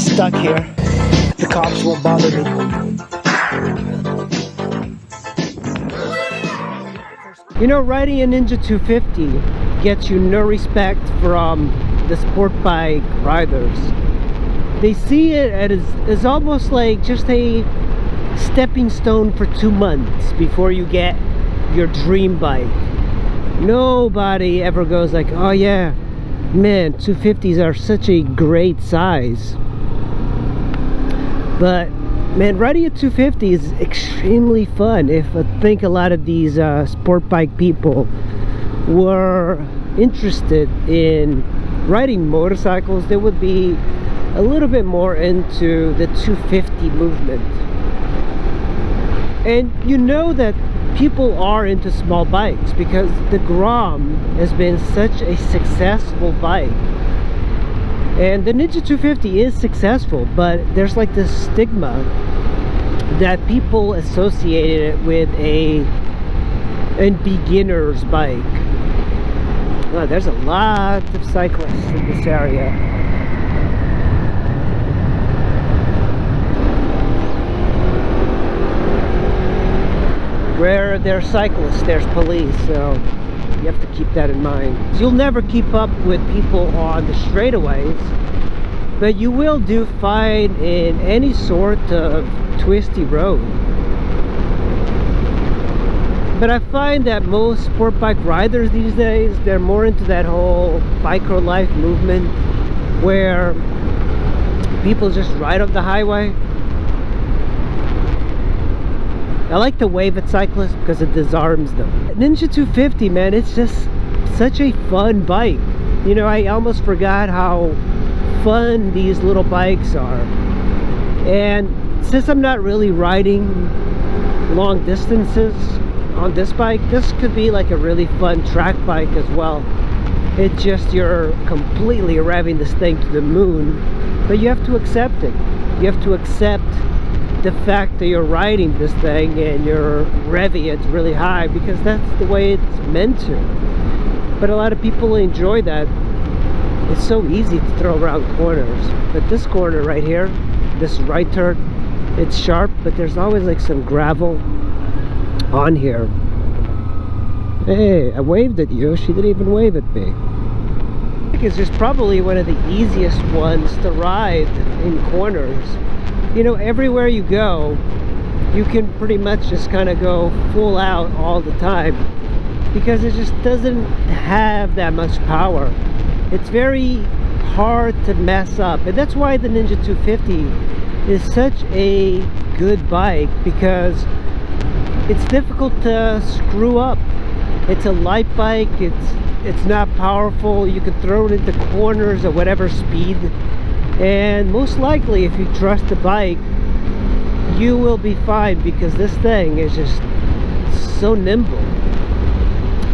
stuck here. The cops won't bother me. You know, riding a Ninja 250 gets you no respect from the sport bike riders. They see it as almost like just a stepping stone for 2 months before you get your dream bike. Nobody ever goes like, oh yeah, man, 250s are such a great size. But man, riding a 250 is extremely fun. If I think a lot of these sport bike people were interested in riding motorcycles, they would be a little bit more into the 250 movement. And you know that people are into small bikes because the Grom has been such a successful bike. And the Ninja 250 is successful, but there's like this stigma that people associate it with a beginner's bike. Well, there's a lot of cyclists in this area. Where there's cyclists, there's police, so you have to keep that in mind. So you'll never keep up with people on the straightaways, but you will do fine in any sort of twisty road. But I find that most sport bike riders these days, they're more into that whole biker life movement where people just ride up the highway. I like to wave at cyclists because it disarms them. Ninja 250, man, it's just such a fun bike. You know, I almost forgot how fun these little bikes are. And since I'm not really riding long distances on this bike, this could be like a really fun track bike as well. It's just you're completely revving this thing to the moon, but you have to accept it. You have to accept the fact that you're riding this thing and you're revving it really high because that's the way it's meant to. But a lot of people enjoy that. It's so easy to throw around corners, but this corner right here, this right turn, it's sharp, but there's always like some gravel on here. Hey, I waved at you, she didn't even wave at me. I think it's just probably one of the easiest ones to ride in corners. You know, everywhere you go, you can pretty much just kind of go full out all the time because it just doesn't have that much power. It's very hard to mess up, and that's why the Ninja 250 is such a good bike, because it's difficult to screw up. It's a light bike, it's not powerful, you can throw it into corners at whatever speed. And most likely, if you trust the bike, you will be fine because this thing is just so nimble.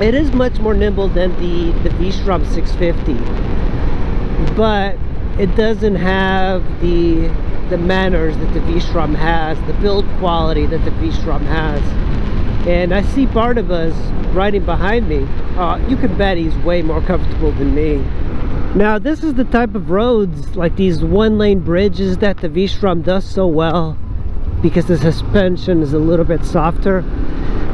It is much more nimble than the V-Strom 650, but it doesn't have the manners that the V-Strom has, the build quality that the V-Strom has. And I see Barnabas riding behind me. You can bet he's way more comfortable than me. Now this is the type of roads, like these one-lane bridges, that the V-Strom does so well because the suspension is a little bit softer.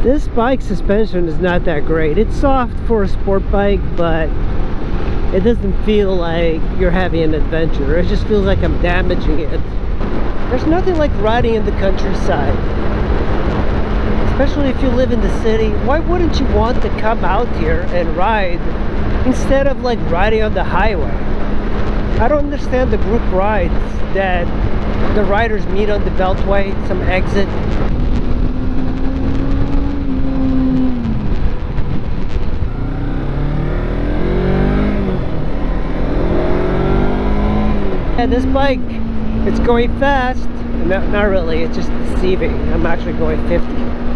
This bike's suspension is not that great. It's soft for a sport bike, but it doesn't feel like you're having an adventure. It just feels like I'm damaging it. There's nothing like riding in the countryside, especially if you live in the city. Why wouldn't you want to come out here and ride instead of like riding on the highway? I don't understand the group rides that the riders meet on the Beltway, some exit. And this bike, it's going fast. Not really, it's just deceiving. I'm actually going 50.